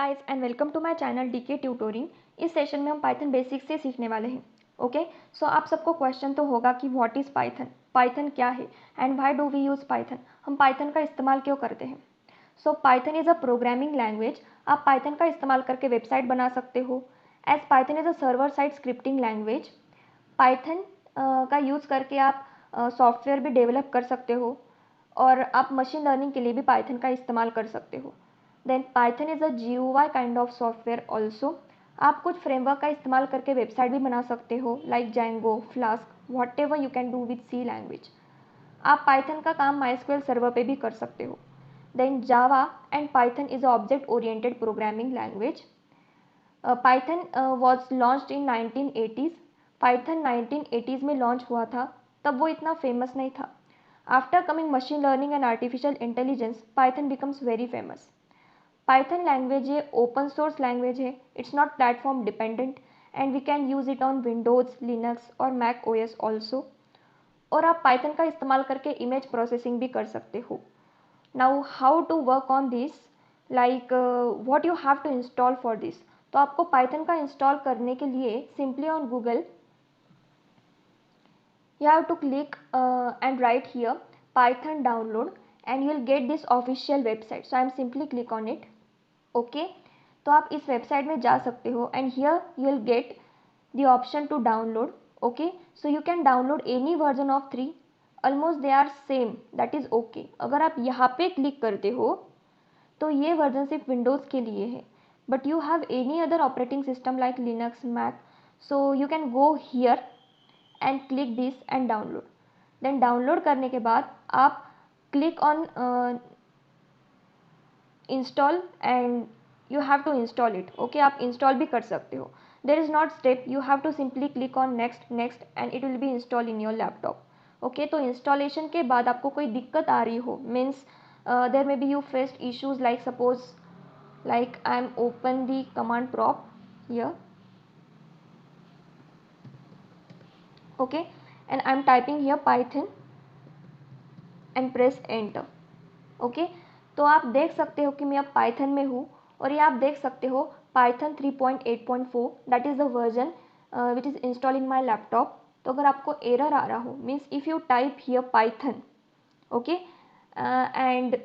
Guys and welcome to my channel DK tutoring. इस session में हम पाइथन बेसिक्स से सीखने वाले हैं। ओके, सो आप सबको क्वेश्चन तो होगा कि व्हाट इज़ पाइथन, पाइथन क्या है and why do we use Python, हम पाइथन का इस्तेमाल क्यों करते हैं। So Python is a programming language. आप पाइथन का इस्तेमाल करके वेबसाइट बना सकते हो as Python is a server side scripting language. Python का यूज़ करके आप सॉफ्टवेयर भी डेवलप कर सकते हो और आप मशीन लर्निंग के लिए भी पाइथन का इस्तेमाल कर सकते हो। Then Python is a GUI kind of software also. आप कुछ फ्रेमवर्क का इस्तेमाल करके वेबसाइट भी बना सकते हो like Django, Flask, whatever you can do with C language. आप पाइथन का काम माइस्क्वेल सर्वर पे भी कर सकते हो। Then Java and Python is a object oriented programming language. Python was launched in 1980s। Python 1980s में launch हुआ था, तब वो इतना फेमस नहीं था। After coming machine learning and artificial intelligence, Python becomes very famous. Python language है, open source language है, it's not platform dependent and we can use it on Windows, Linux और मैक ओएस ऑल्सो। और आप Python का इस्तेमाल करके image processing भी कर सकते हो। Now how to work on this, like what you have to install for this. तो आपको पाइथन का इंस्टॉल करने के लिए simply on Google you have to click and write here python download and you will get this official website. So I am simply click on it. Okay, तो आप इस website में जा सकते हो and here you will get the option to download. Okay, so you can download any version of 3, almost they are same, that is okay. अगर आप यहाँ पे क्लिक करते हो तो ये वर्जन सिर्फ विंडोज़ के लिए है, but you have any other operating system like Linux, Mac, so you can go here and click this and download. Then download करने के बाद आप click on install and you have to install it. Okay, आप install भी कर सकते हो। There is not step, you have to simply click on next next and it will be install in your laptop. Okay, तो installation के बाद आपको कोई दिक्कत आ रही हो, means there may be you faced issues like suppose like I am open the command prompt here, okay, and I am typing here python and press enter. okay, तो आप देख सकते हो कि मैं अब पाइथन में हूँ और ये आप देख सकते हो Python 3.8.4 that is the version which is install in my laptop. तो अगर आपको एरर आ रहा हो, means if you type here Python, okay, and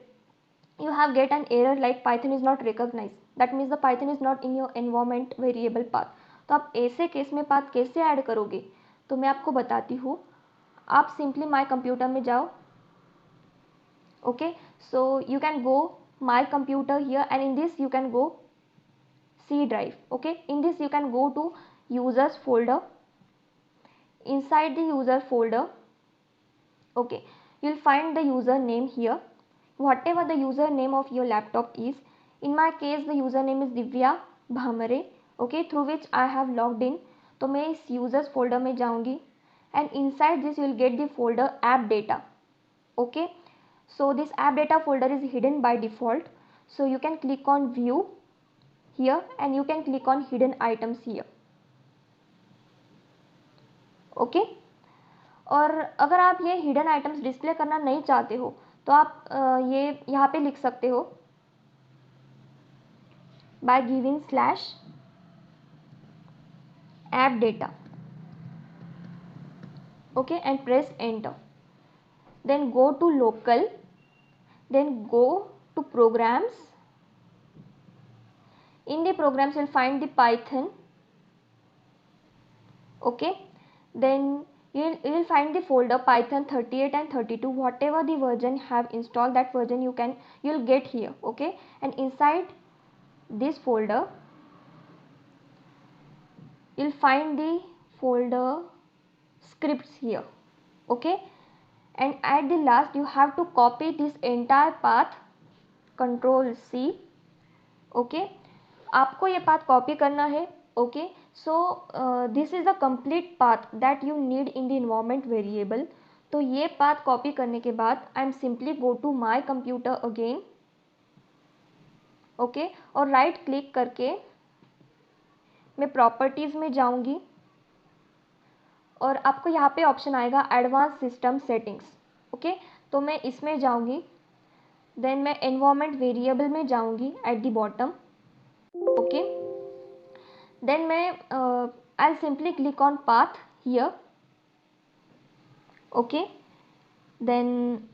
you have get an error like python is not recognized, that means the python is not in your environment variable path। तो आप ऐसे case में path कैसे add करोगे, तो मैं आपको बताती हूँ। आप सिंपली माई कंप्यूटर में जाओ। Okay, so you can go my computer here and in this you can go C drive. Okay, in this you can go to users folder. Inside the user folder, okay, you'll find the username here, whatever the username of your laptop is. In my case the username is Divya Bhamare, okay, through which I have logged in। तो मैं इस users folder में जाऊँगी and inside this you will get the folder app data। okay, so this app data folder is hidden by default, so you can click on view here and you can click on hidden items here। okay, और अगर आप ये hidden items display करना नहीं चाहते हो तो आप ये यहाँ पे लिख सकते हो by giving slash app data, okay, and press enter. Then go to local, then go to programs. in the programs you'll find the python, okay, then you'll find the folder python 38 and 32, whatever the version have installed that version you'll get here, okay, and inside this folder you'll find the folder scripts here, okay, and at the last you have to copy this entire path, control C, okay, आपको ये path copy करना है। Okay, so this is the complete path that you need in the environment variable. तो ये path copy करने के बाद I am simply go to my computer again, okay, और राइट क्लिक करके मैं प्रॉपर्टीज़ में जाऊंगी और आपको यहाँ पे ऑप्शन आएगा एडवांस सिस्टम सेटिंग्स, ओके, तो मैं इसमें जाऊंगी। देन मैं एनवायरमेंट वेरिएबल में जाऊंगी at the bottom, Okay, then I'll simply click on path here. Okay, then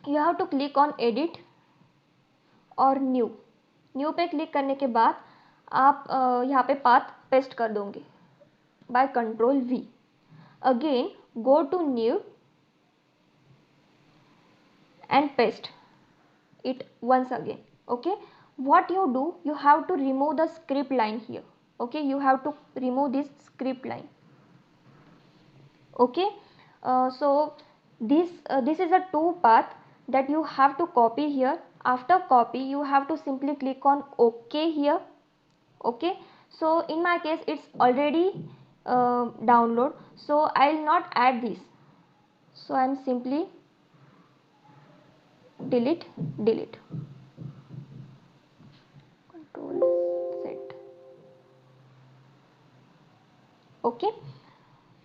you have to click on edit और न्यू पे क्लिक करने के बाद आप यहाँ पे पाथ पेस्ट कर दोगे by control V. Again go to new and paste it once again. Okay, what you do, you have to remove the script line here. Okay, you have to remove this script line. Okay, so this is a two path that you have to copy here. After copy you have to simply click on OK here. Okay, so in my case it's already download, so I'll not add this, so I'm simply delete control Z. Okay,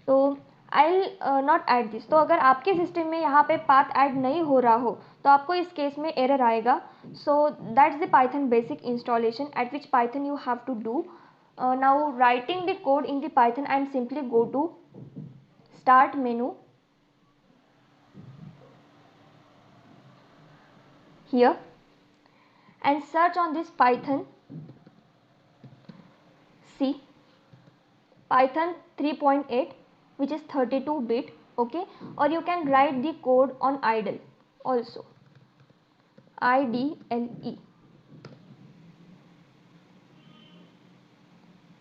तो आई not add this. तो अगर आपके system में यहाँ पे path add नहीं हो रहा हो तो आपको इस केस में एरर आएगा. So that's the Python basic installation at which Python you have to do. Now writing the code in the Python and simply go to start menu here and search on this Python C, Python 3.8 which is 32-bit. Okay, or you can write the code on idle also, IDLE.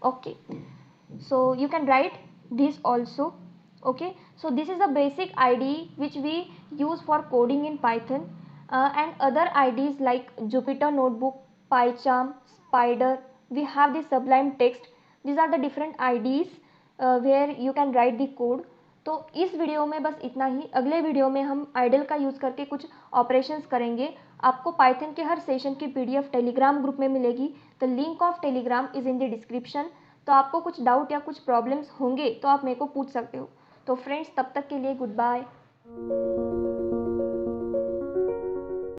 Okay, so you can write this also. Okay, so this is a basic IDE which we use for coding in Python, and other IDEs like Jupyter Notebook, PyCharm, Spider, we have the Sublime Text. These are the different IDEs where you can write the code. तो इस video में बस इतना ही. अगले video में हम idol का use करके कुछ ऑपरेशंस करेंगे. आपको पाइथन के हर सेशन की PDF टेलीग्राम ग्रुप में मिलेगी. The link of Telegram is in the description. तो आपको कुछ डाउट या कुछ प्रॉब्लम्स होंगे तो आप मेरे को पूछ सकते हो. तो फ्रेंड्स, तब तक के लिए गुड बाय.